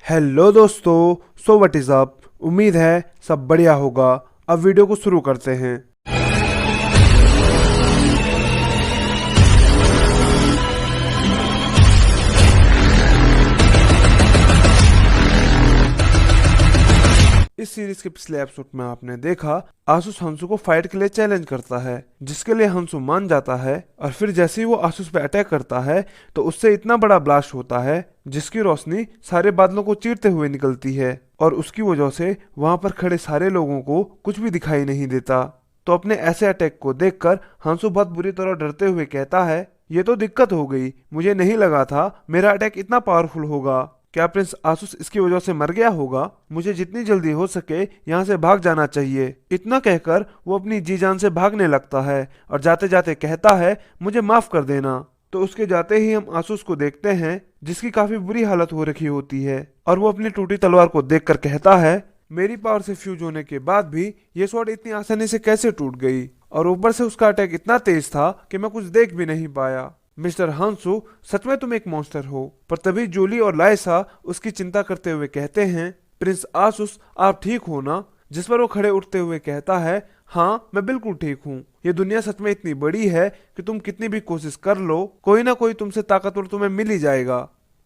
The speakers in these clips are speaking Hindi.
हेलो दोस्तों, सो व्हाट इज अप। उम्मीद है सब बढ़िया होगा। अब वीडियो को शुरू करते हैं। इस सीरीज के पिछले एपिसोड में आपने देखा आसुस हंसू को फाइट के लिए चैलेंज करता है, जिसके लिए हंसू मान जाता है। और फिर जैसे ही वो आसुस पे अटैक करता है तो उससे इतना बड़ा ब्लास्ट होता है जिसकी रोशनी सारे बादलों को चीरते हुए निकलती है और उसकी वजह से वहां पर खड़े सारे लोगों को कुछ भी दिखाई नहीं देता। तो अपने ऐसे अटैक को देखकर हंसू बहुत बुरी तरह डरते हुए कहता है, ये तो दिक्कत हो गई, मुझे नहीं लगा था मेरा अटैक इतना पावरफुल होगा। क्या प्रिंस आसुस इसकी वजह से मर गया होगा? मुझे जितनी जल्दी हो सके यहाँ से भाग जाना चाहिए। इतना कहकर वो अपनी जी जान से भागने लगता है और जाते जाते कहता है, मुझे माफ कर देना। तो उसके जाते ही हम आसुस को देखते हैं जिसकी काफी बुरी हालत हो रखी होती है और वो अपनी टूटी तलवार को देखकर कहता है, मेरी पावर से फ्यूज होने के बाद भी ये स्वॉर्ड इतनी आसानी से कैसे टूट गई? और ऊपर से उसका अटैक इतना तेज था कि मैं कुछ देख भी नहीं पाया। मिस्टर हंसू, सच में तुम एक मॉन्स्टर हो। पर तभी जूली और लाइसा उसकी चिंता करते हुए कहते हैं, प्रिंस आसुस आप ठीक हो ना? जिस पर वो खड़े उठते हुए कहता है, हाँ मैं बिल्कुल ठीक हूँ। ये दुनिया सच में इतनी बड़ी है कि तुम कितनी भी कोशिश कर लो, कोई ना कोई तुमसे ताकतवर तुम्हें मिल ही जाएगा।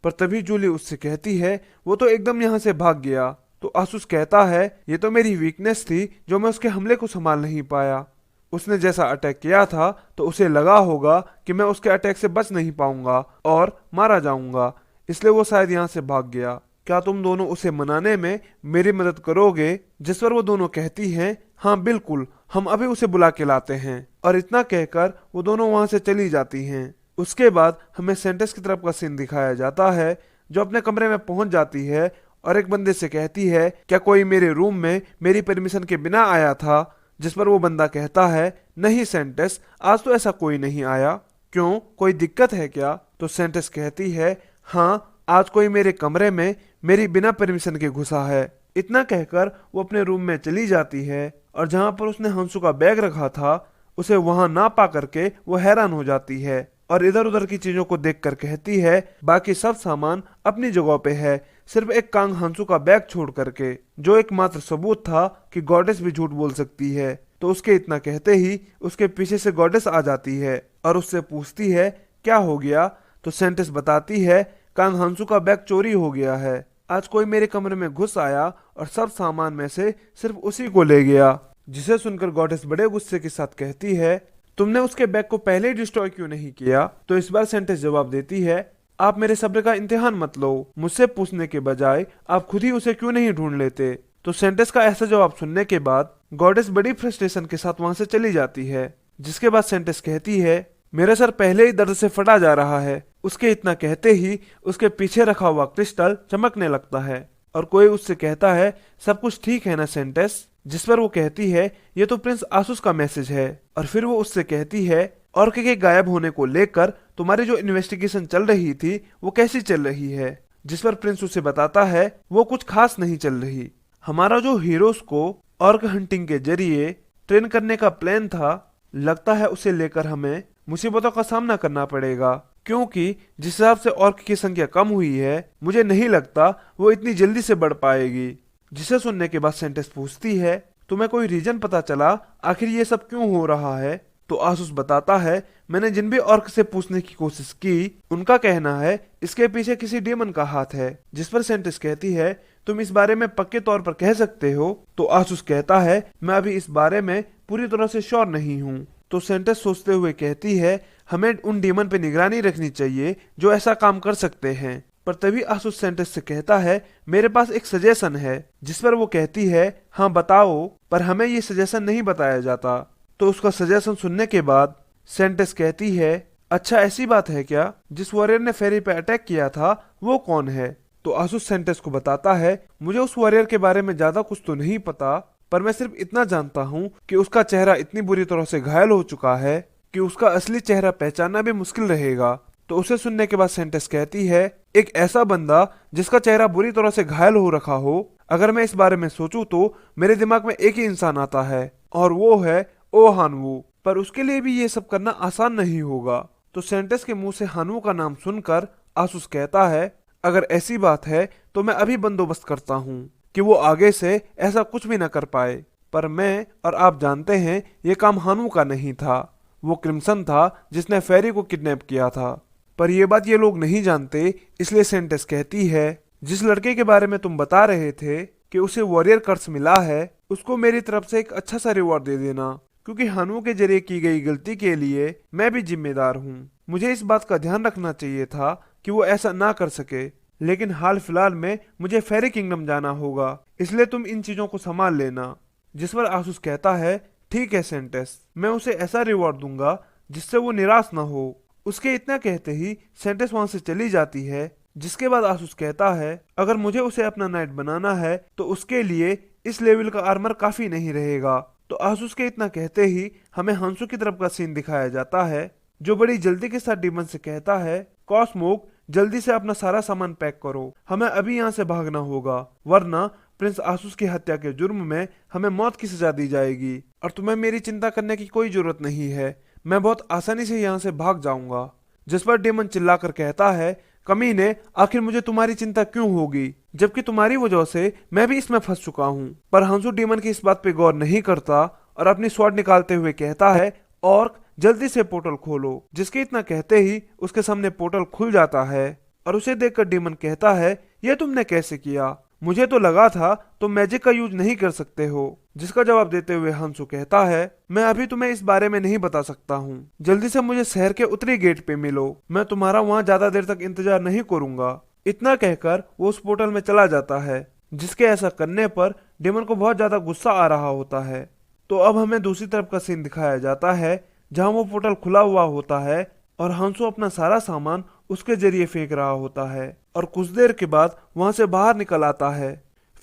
पर तभी जूली उससे कहती है, वो तो एकदम यहाँ से भाग गया। तो आसुस कहता है, ये तो मेरी वीकनेस थी जो मैं उसके हमले को संभाल नहीं पाया। उसने जैसा अटैक किया था तो उसे लगा होगा कि मैं उसके अटैक से बच नहीं पाऊंगा और मारा जाऊंगा, इसलिए वो शायद यहाँ से भाग गया। क्या तुम दोनों उसे मनाने में मेरी मदद करोगे? जिस पर वो दोनों कहती हैं, हाँ बिल्कुल, हम अभी उसे बुला के लाते हैं। और इतना कहकर वो दोनों वहां से चली जाती हैं। उसके बाद हमें सेंटेस की तरफ का सीन दिखाया जाता है, जो अपने कमरे में पहुंच जाती है और एक बंदे से कहती है, क्या कोई मेरे रूम में मेरी परमिशन के बिना आया था? जिस पर वो बंदा कहता है, नहीं सेंटेस, आज तो ऐसा कोई नहीं आया। क्यों, कोई दिक्कत है क्या? तो सेंटेस कहती है, हाँ आज कोई मेरे कमरे में मेरी बिना परमिशन के घुसा है। इतना कहकर वो अपने रूम में चली जाती है और जहां पर उसने हंसू का बैग रखा था उसे वहां ना पा करके वो हैरान हो जाती है और इधर उधर की चीजों को देखकर कहती है, बाकी सब सामान अपनी जगह पे है, सिर्फ एक कांग हंसू का बैग छोड़ करके, जो एकमात्र सबूत था कि गॉडेस भी झूठ बोल सकती है। तो उसके इतना कहते ही उसके पीछे से गॉडेस आ जाती है और उससे पूछती है, क्या हो गया? तो सेंटेस बताती है, कांग हंसू का बैग चोरी हो गया है। आज कोई मेरे कमरे में घुस आया और सब सामान में से सिर्फ उसी को ले गया। जिसे सुनकर गॉडेस बड़े गुस्से के साथ कहती है, तुमने उसके बैग को पहले ही डिस्ट्रॉय क्यों नहीं किया? तो इस बार सेंटेस जवाब देती है, आप मेरे सब्र का इम्तिहान मत लो, मुझसे पूछने के बजाय आप खुद ही उसे क्यों नहीं ढूंढ लेते? तो सेंटेस का ऐसा जवाब सुनने के बाद गॉडेस बड़ी फ्रस्ट्रेशन के साथ वहां से चली जाती है। जिसके बाद सेंटेस कहती है, मेरा सर पहले ही दर्द से फटा जा रहा है। उसके इतना कहते ही उसके पीछे रखा हुआ क्रिस्टल चमकने लगता है और कोई उससे कहता है, सब कुछ ठीक है ना सेंटेस? जिस पर वो कहती है, ये तो प्रिंस आसुस का मैसेज है। और फिर वो उससे कहती है, ऑर्क के गायब होने को लेकर तुम्हारी जो इन्वेस्टिगेशन चल रही थी वो कैसी चल रही है? जिस पर प्रिंस उसे बताता है, वो कुछ खास नहीं चल रही। हमारा जो हीरोज को ऑर्क हंटिंग के जरिए ट्रेन करने का प्लान था, लगता है उसे लेकर हमें मुसीबतों का सामना करना पड़ेगा, क्योंकि जिस हिसाब से ऑर्क की संख्या कम हुई है, मुझे नहीं लगता वो इतनी जल्दी से बढ़ पाएगी। जिसे सुनने के बाद सेंटेस पूछती है, तुम्हें कोई रीजन पता चला आखिर ये सब क्यों हो रहा है? तो आसुस बताता है, मैंने जिन भी ऑर्क से पूछने की कोशिश की, उनका कहना है इसके पीछे किसी डेमन का हाथ है। जिस पर सेंटेस कहती है, तुम इस बारे में पक्के तौर पर कह सकते हो? तो आसुस कहता है, मैं अभी इस बारे में पूरी तरह से श्योर नहीं हूँ। तो सेंटेस सोचते हुए कहती है, हमें उन डेमन पे निगरानी रखनी चाहिए जो ऐसा काम कर सकते हैं। पर तभी आसुस सेंटेस से कहता है, मेरे पास एक सजेशन है। जिस पर वो कहती है, हाँ बताओ, पर हमें ये सजेशन नहीं बताया जाता। तो उसका सजेशन सुनने के बाद सेंटेस कहती है, अच्छा ऐसी बात है क्या? जिस वॉरियर ने फेरी पे अटैक किया था वो कौन है? तो आसुस सेंटेस को बताता है, मुझे उस वॉरियर के बारे में ज्यादा कुछ तो नहीं पता, पर मैं सिर्फ इतना जानता हूँ कि उसका चेहरा इतनी बुरी तरह से घायल हो चुका है कि उसका असली चेहरा पहचानना भी मुश्किल रहेगा। तो उसे सुनने के बाद सेंटेस कहती है, एक ऐसा बंदा जिसका चेहरा बुरी तरह से घायल हो रखा हो, अगर मैं इस बारे में सोचूं तो मेरे दिमाग में एक ही इंसान आता है और वो है ओ हानवू। पर उसके लिए भी ये सब करना आसान नहीं होगा। तो सेंटेस के मुंह से हानवू का नाम सुनकर आसुस कहता है, अगर ऐसी बात है तो मैं अभी बंदोबस्त करता हूँ कि वो आगे से ऐसा कुछ भी न कर पाए। पर मैं और आप जानते हैं ये काम हानू का नहीं था, वो क्रिम्सन था जिसने फेरी को किडनैप किया था। पर ये बात ये लोग नहीं जानते, इसलिए सेंटेस कहती है जिस लड़के के बारे में तुम बता रहे थे कि उसे वॉरियर कर्स मिला है, उसको मेरी तरफ से एक अच्छा सा रिवॉर्ड दे देना, क्योंकि हानू के जरिए की गई गलती के लिए मैं भी जिम्मेदार हूँ। मुझे इस बात का ध्यान रखना चाहिए था कि वो ऐसा ना कर सके, लेकिन हाल फिलहाल में मुझे फेरी किंगडम जाना होगा, इसलिए तुम इन चीजों को संभाल लेना। जिस पर आसूस कहता है ठीक है सेंटेस, मैं उसे ऐसा रिवॉर्ड दूंगा जिससे वो निराश ना हो। उसके इतना कहते ही सेंटेस वहां से चली जाती है, जिसके बाद आसूस कहता है अगर मुझे उसे अपना नाइट बनाना है तो उसके लिए इस लेवल का आर्मर काफी नहीं रहेगा। तो आसूस के इतना कहते ही हमें हंसू की तरफ का सीन दिखाया जाता है, जो बड़ी जल्दी के साथ डीमन से कहता है कॉस्मोक जल्दी से अपना सारा सामान पैक करो, हमें अभी यहाँ से भागना होगा, वरना प्रिंस आसूस की हत्या के जुर्म में हमें मौत की सजा दी जाएगी। और तुम्हें मेरी चिंता करने की कोई जरूरत नहीं है, मैं बहुत आसानी से यहाँ से भाग जाऊंगा। जिस पर डेमन चिल्लाकर कहता है कमीने, आखिर मुझे तुम्हारी चिंता क्यों होगी, जबकि तुम्हारी वजह से मैं भी इसमें फंस चुका हूँ। पर हंसू डेमन की इस बात पे गौर नहीं करता और अपनी स्वॉर्ड निकालते हुए कहता है ऑर्क जल्दी से पोर्टल खोलो। जिसके इतना कहते ही उसके सामने पोर्टल खुल जाता है और उसे देखकर डेमन कहता है यह तुमने कैसे किया, मुझे तो लगा था तुम मैजिक का यूज नहीं कर सकते हो। जिसका जवाब देते हुए हंसू कहता है मैं अभी तुम्हें इस बारे में नहीं बता सकता हूँ, जल्दी से मुझे शहर के उत्तरी गेट पे मिलो, मैं तुम्हारा वहाँ ज्यादा देर तक इंतजार नहीं करूंगा। इतना कहकर वो उस पोर्टल में चला जाता है, जिसके ऐसा करने पर डेमन को बहुत ज्यादा गुस्सा आ रहा होता है। तो अब हमें दूसरी तरफ का सीन दिखाया जाता है, जहाँ वो पोर्टल खुला हुआ होता है और हंसू अपना सारा सामान उसके जरिए फेंक रहा होता है और कुछ देर के बाद वहां से बाहर निकल आता है।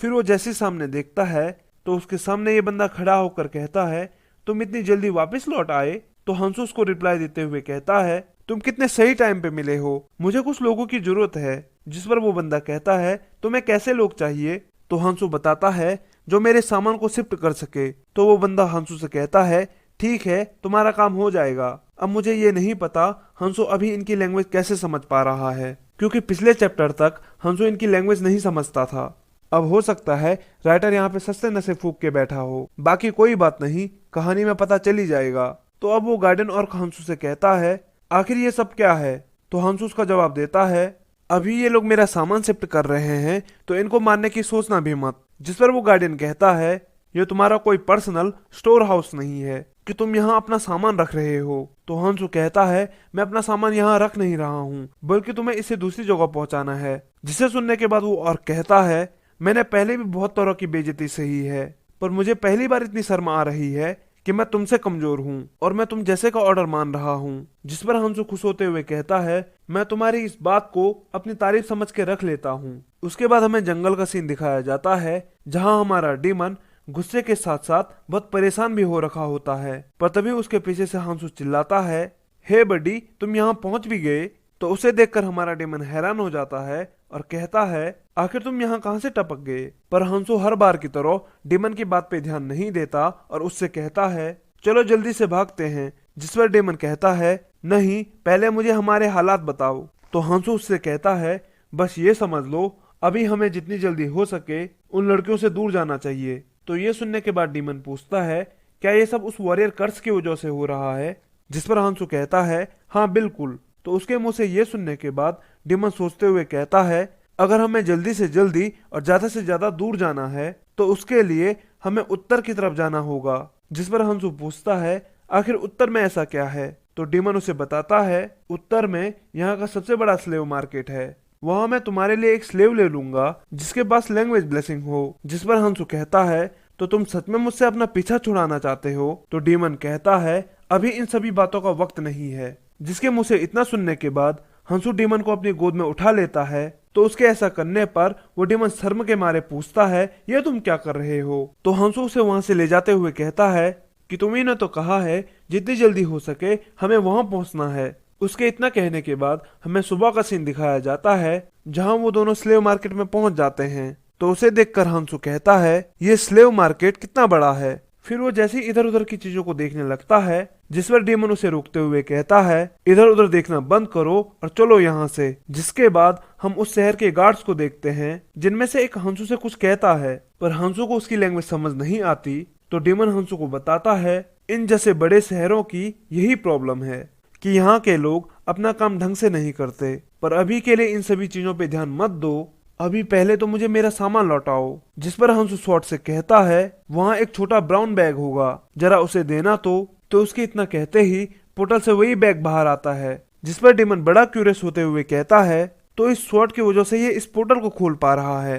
फिर वो जैसे सामने देखता है तो उसके सामने ये बंदा खड़ा होकर कहता है तुम इतनी जल्दी वापस लौट आए। तो हंसू उसको रिप्लाई देते हुए कहता है तुम कितने सही टाइम पे मिले हो, मुझे कुछ लोगों की जरूरत है। जिस पर वो बंदा कहता है तुम्हें कैसे लोग चाहिए। तो हंसू बताता है जो मेरे सामान को शिफ्ट कर सके। तो वो बंदा हंसू से कहता है ठीक है तुम्हारा काम हो जाएगा। अब मुझे ये नहीं पता हंसू अभी इनकी लैंग्वेज कैसे समझ पा रहा है, क्योंकि पिछले चैप्टर तक हंसू इनकी लैंग्वेज नहीं समझता था। अब हो सकता है राइटर यहाँ पे सस्ते नशे फूक के बैठा हो, बाकी कोई बात नहीं, कहानी में पता चली जाएगा। तो अब वो गार्डन और हंसू से कहता है आखिर ये सब क्या है। तो हंसू उसका जवाब देता है अभी ये लोग मेरा सामान शिफ्ट कर रहे हैं तो इनको मारने की सोचना भी मत। जिस पर वो गार्डियन कहता है ये तुम्हारा कोई पर्सनल स्टोर हाउस नहीं है कि तुम यहाँ अपना सामान रख रहे हो। तो हंसू कहता है मैं अपना सामान यहाँ रख नहीं रहा हूँ, बल्कि तुम्हें इसे दूसरी जगह पहुँचाना है। जिसे सुनने के बाद वो और कहता है मैंने पहले भी बहुत तरह की बेइज्जती सही है, पर मुझे पहली बार इतनी शर्म आ रही है कि मैं तुमसे कमजोर हूँ और मैं तुम जैसे का ऑर्डर मान रहा हूँ। जिस पर हंसू खुश होते हुए कहता है मैं तुम्हारी इस बात को अपनी तारीफ समझ के रख लेता हूँ। उसके बाद हमें जंगल का सीन दिखाया जाता है, जहाँ हमारा डीमन गुस्से के साथ साथ बहुत परेशान भी हो रखा होता है। पर तभी उसके पीछे से हंसू चिल्लाता है हे बडी तुम यहाँ पहुंच भी गए। तो उसे देखकर हमारा डेमन हैरान हो जाता है और कहता है आखिर तुम यहाँ कहाँ से टपक गए। पर हंसू हर बार की तरह डेमन की बात पे ध्यान नहीं देता और उससे कहता है चलो जल्दी से भागते हैं। जिस पर डेमन कहता है नहीं, पहले मुझे हमारे हालात बताओ। तो हंसू उससे कहता है बस ये समझ लो अभी हमें जितनी जल्दी हो सके उन लड़कियों से दूर जाना चाहिए। तो ये सुनने के बाद डीमन पूछता है क्या ये सब उस वॉरियर कर्स की वजह से हो रहा है। जिस पर हंसू कहता है हाँ बिल्कुल। तो उसके मुंह से ये सुनने के बाद डीमन सोचते हुए कहता है अगर हमें जल्दी से जल्दी और ज्यादा से ज्यादा दूर जाना है तो उसके लिए हमें उत्तर की तरफ जाना होगा। जिस पर हंसू पूछता है आखिर उत्तर में ऐसा क्या है। तो डीमन उसे बताता है उत्तर में यहाँ का सबसे बड़ा स्लेव मार्केट है, वहां मैं तुम्हारे लिए एक स्लेव ले लूंगा जिसके पास लैंग्वेज ब्लेसिंग हो। जिस पर हंसू कहता है तो तुम सच में मुझसे अपना पीछा छुड़ाना चाहते हो। तो डीमन कहता है अभी इन सभी बातों का वक्त नहीं है। जिसके मुंह से इतना सुनने के बाद हंसू डीमन को अपनी गोद में उठा लेता है। तो उसके ऐसा करने पर वो डीमन शर्म के मारे पूछता है ये तुम क्या कर रहे हो। तो हंसू उसे वहां से ले जाते हुए कहता है कि तुम्ही ने तो कहा है जितनी जल्दी हो सके हमें वहां पहुंचना है। उसके इतना कहने के बाद हमें सुबह का सीन दिखाया जाता है, जहां वो दोनों स्लेव मार्केट में पहुंच जाते हैं। तो उसे देखकर हंसू कहता है ये स्लेव मार्केट कितना बड़ा है। फिर वो जैसे इधर उधर की चीजों को देखने लगता है, जिस पर डेमन उसे रोकते हुए कहता है इधर उधर देखना बंद करो और चलो यहाँ से। जिसके बाद हम उस शहर के गार्ड्स को देखते हैं जिनमें से एक हंसू से कुछ कहता है, पर हंसू को उसकी लैंग्वेज समझ नहीं आती। तो डेमन हंसू को बताता है इन जैसे बड़े शहरों की यही प्रॉब्लम है कि यहाँ के लोग अपना काम ढंग से नहीं करते, पर अभी के लिए इन सभी चीजों पे ध्यान मत दो, अभी पहले तो मुझे मेरा सामान लौटाओ। जिस पर हंसू स्वॉर्ड से कहता है वहाँ एक छोटा ब्राउन बैग होगा, जरा उसे देना। तो उसके इतना कहते ही पोर्टल से वही बैग बाहर आता है। जिस पर डेमन बड़ा क्यूरियस होते हुए कहता है तो इस स्वॉर्ड की वजह से ये इस पोर्टल को खोल पा रहा है,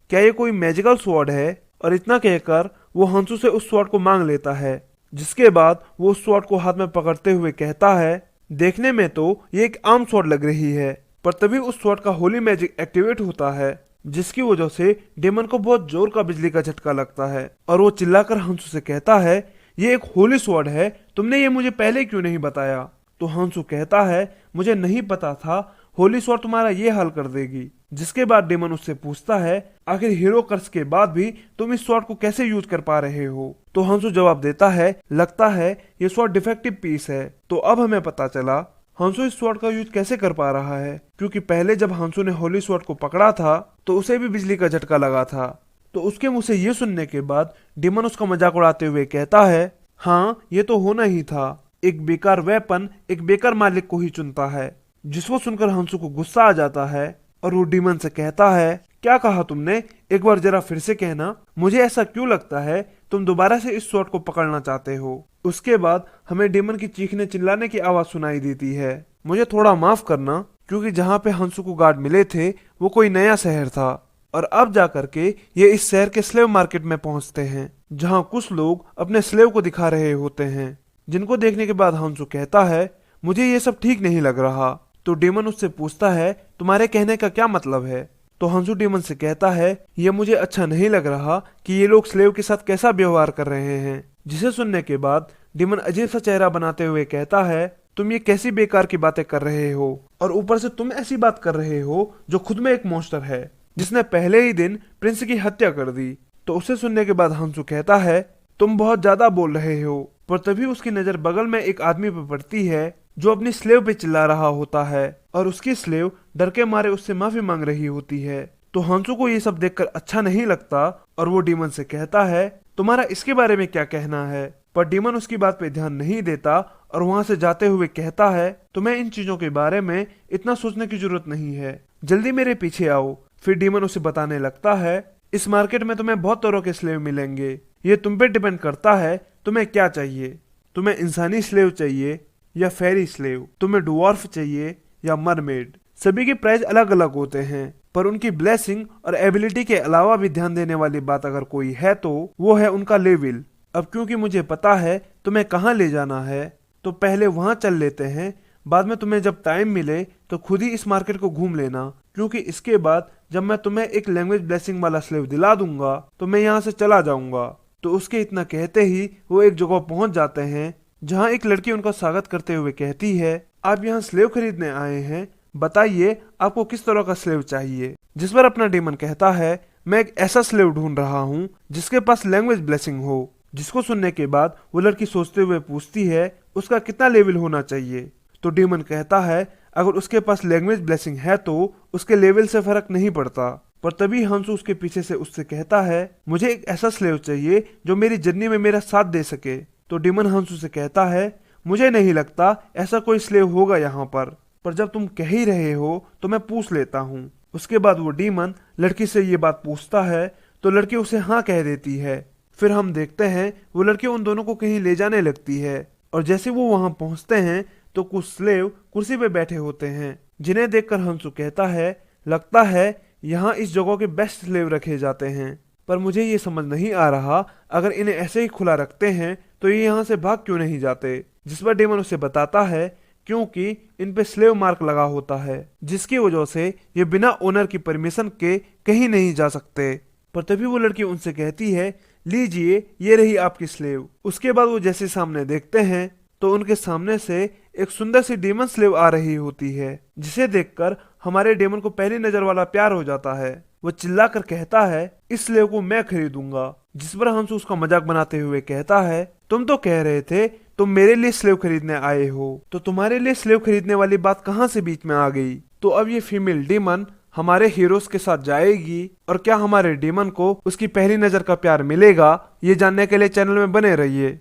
क्या ये कोई मैजिकल स्वॉर्ड है? और इतना कहकर वो हंसू से उस स्वॉर्ड को मांग लेता है। जिसके बाद वो उस स्वॉर्ड को हाथ में पकड़ते हुए कहता है देखने में तो ये एक आम स्वॉर्ड लग रही है, पर तभी उस स्वॉर्ड का होली मैजिक एक्टिवेट होता है, जिसकी वजह से डेमन को बहुत जोर का बिजली का झटका लगता है और वो चिल्लाकर हंसू से कहता है ये एक होली स्वॉर्ड है, तुमने ये मुझे पहले क्यों नहीं बताया? तो हंसू कहता है मुझे नहीं पता था होली स्वॉर्ड तुम्हारा ये हाल कर देगी। जिसके बाद डेमन उससे पूछता है आखिर हीरो कर्स के बाद भी तुम इस स्वॉर्ड को कैसे यूज कर पा रहे हो? तो हंसू जवाब देता है लगता है ये स्वॉर्ड डिफेक्टिव पीस है। तो अब हमें पता चला हंसू इस स्वॉर्ड का यूज कैसे कर पा रहा है, क्योंकि पहले जब हंसू ने होली स्वॉर्ड को पकड़ा था तो उसे भी बिजली का झटका लगा था। तो उसके मुंह से ये सुनने के बाद डेमन उसका मजाक उड़ाते हुए कहता है हाँ ये तो होना ही था, एक बेकार वेपन एक बेकार मालिक को ही चुनता है। जिसको सुनकर हंसू को गुस्सा आ जाता है और वो डेमन से कहता है क्या कहा तुमने, एक बार जरा फिर से कहना, मुझे ऐसा क्यों लगता है तुम दोबारा से इस स्वॉर्ड को पकड़ना चाहते हो। उसके बाद हमें डेमन की चीखने चिल्लाने की आवाज सुनाई देती है। मुझे थोड़ा माफ करना, क्योंकि जहाँ पे हंसू को गार्ड मिले थे वो कोई नया शहर था और अब जा करके ये इस शहर के स्लेव मार्केट में पहुंचते हैं, जहाँ कुछ लोग अपने स्लेव को दिखा रहे होते हैं, जिनको देखने के बाद हंसू कहता है मुझे ये सब ठीक नहीं लग रहा। तो डेमन उससे पूछता है तुम्हारे कहने का क्या मतलब है? तो हंसू डेमन से कहता है ये मुझे अच्छा नहीं लग रहा कि ये लोग स्लेव के साथ कैसा व्यवहार कर रहे हैं। जिसे सुनने के बाद डेमन अजीब सा चेहरा बनाते हुए कहता है तुम ये कैसी बेकार की बातें कर रहे हो, और ऊपर से तुम ऐसी बात कर रहे हो जो खुद में एक मॉन्स्टर है जिसने पहले ही दिन प्रिंस की हत्या कर दी। तो उसे सुनने के बाद हंसू कहता है तुम बहुत ज्यादा बोल रहे हो, पर तभी उसकी नजर बगल में एक आदमी पर पड़ती है जो अपनी स्लेव पे चिल्ला रहा होता है और उसकी स्लेव डर के मारे उससे माफी मांग रही होती है। तो हंसू को ये सब देखकर अच्छा नहीं लगता और वो डेमन से कहता है तुम्हारा इसके बारे में क्या कहना है? पर डेमन उसकी बात पे ध्यान नहीं देता और वहां से जाते हुए कहता है तुम्हें इन चीजों के बारे में इतना सोचने की जरूरत नहीं है, जल्दी मेरे पीछे आओ। फिर डेमन उसे बताने लगता है इस मार्केट में तुम्हें बहुत तरह के स्लेव मिलेंगे, ये तुम पे डिपेंड करता है तुम्हें क्या चाहिए, तुम्हें इंसानी स्लेव चाहिए या फेरी स्लेव, तुम्हें डुवार्फ चाहिए या मरमेड। सभी के प्राइस अलग अलग होते हैं, पर उनकी ब्लेसिंग और एबिलिटी के अलावा भी ध्यान देने वाली बात अगर कोई है तो वो है उनका लेवल। अब क्योंकि मुझे पता है तुम्हें कहाँ ले जाना है तो पहले वहां चल लेते हैं, बाद में तुम्हें जब टाइम मिले तो खुद ही इस मार्केट को घूम लेना, क्योंकि इसके बाद जब मैं तुम्हें एक लैंग्वेज ब्लेसिंग वाला स्लेव दिला दूंगा तो मैं यहाँ से चला जाऊंगा। तो उसके इतना कहते ही वो एक जगह पहुंच जाते हैं जहाँ एक लड़की उनका स्वागत करते हुए कहती है आप यहाँ स्लेव खरीदने आए हैं, बताइए आपको किस तरह का स्लेव चाहिए। जिस पर अपना डेमन कहता है मैं एक ऐसा स्लेव ढूंढ रहा हूँ जिसके पास लैंग्वेज ब्लेसिंग हो। जिसको सुनने के बाद वो लड़की सोचते हुए पूछती है उसका कितना लेवल होना चाहिए। तो डेमन कहता है अगर उसके पास लैंग्वेज ब्लेसिंग है तो उसके लेवल से फर्क नहीं पड़ता। पर तभी हंसू उसके पीछे से उससे कहता है मुझे एक ऐसा स्लेव चाहिए जो मेरी जर्नी में मेरा साथ दे सके। तो डेमन हंसू से कहता है मुझे नहीं लगता ऐसा कोई स्लेव होगा यहाँ पर जब तुम कह ही रहे हो तो मैं पूछ लेता हूँ। उसके बाद वो डेमन लड़की से ये बात पूछता है तो लड़की उसे हाँ कह देती है। फिर हम देखते हैं वो लड़की उन दोनों को कहीं ले जाने लगती है और जैसे वो वहां पहुंचते हैं तो कुछ स्लेव कुर्सी पे बैठे होते हैं, जिन्हें देखकर हंसू कहता है लगता है यहाँ इस जगह के बेस्ट स्लेव रखे जाते हैं, पर मुझे ये समझ नहीं आ रहा अगर इन्हें ऐसे ही खुला रखते हैं तो ये यहाँ से भाग क्यों नहीं जाते। जिस पर डेमन उसे बताता है क्योंकि इन पे स्लेव मार्क लगा होता है, जिसकी वजह से ये बिना ओनर की परमिशन के कहीं नहीं जा सकते। पर तभी वो लड़की उनसे कहती है लीजिए ये रही आपकी स्लेव। उसके बाद वो जैसे सामने देखते हैं तो उनके सामने से एक सुंदर सी डेमन स्लेव आ रही होती है, जिसे देखकर हमारे डेमन को पहली नजर वाला प्यार हो जाता है। वो चिल्लाकर कहता है इस स्लेव को मैं खरीदूंगा। जिस पर हंसू उसका मजाक बनाते हुए कहता है तुम तो कह रहे थे तुम मेरे लिए स्लेव खरीदने आए हो, तो तुम्हारे लिए स्लेव खरीदने वाली बात कहाँ से बीच में आ गई। तो अब ये फीमेल डीमन हमारे हीरोज के साथ जाएगी और क्या हमारे डीमन को उसकी पहली नजर का प्यार मिलेगा, ये जानने के लिए चैनल में बने रहिए।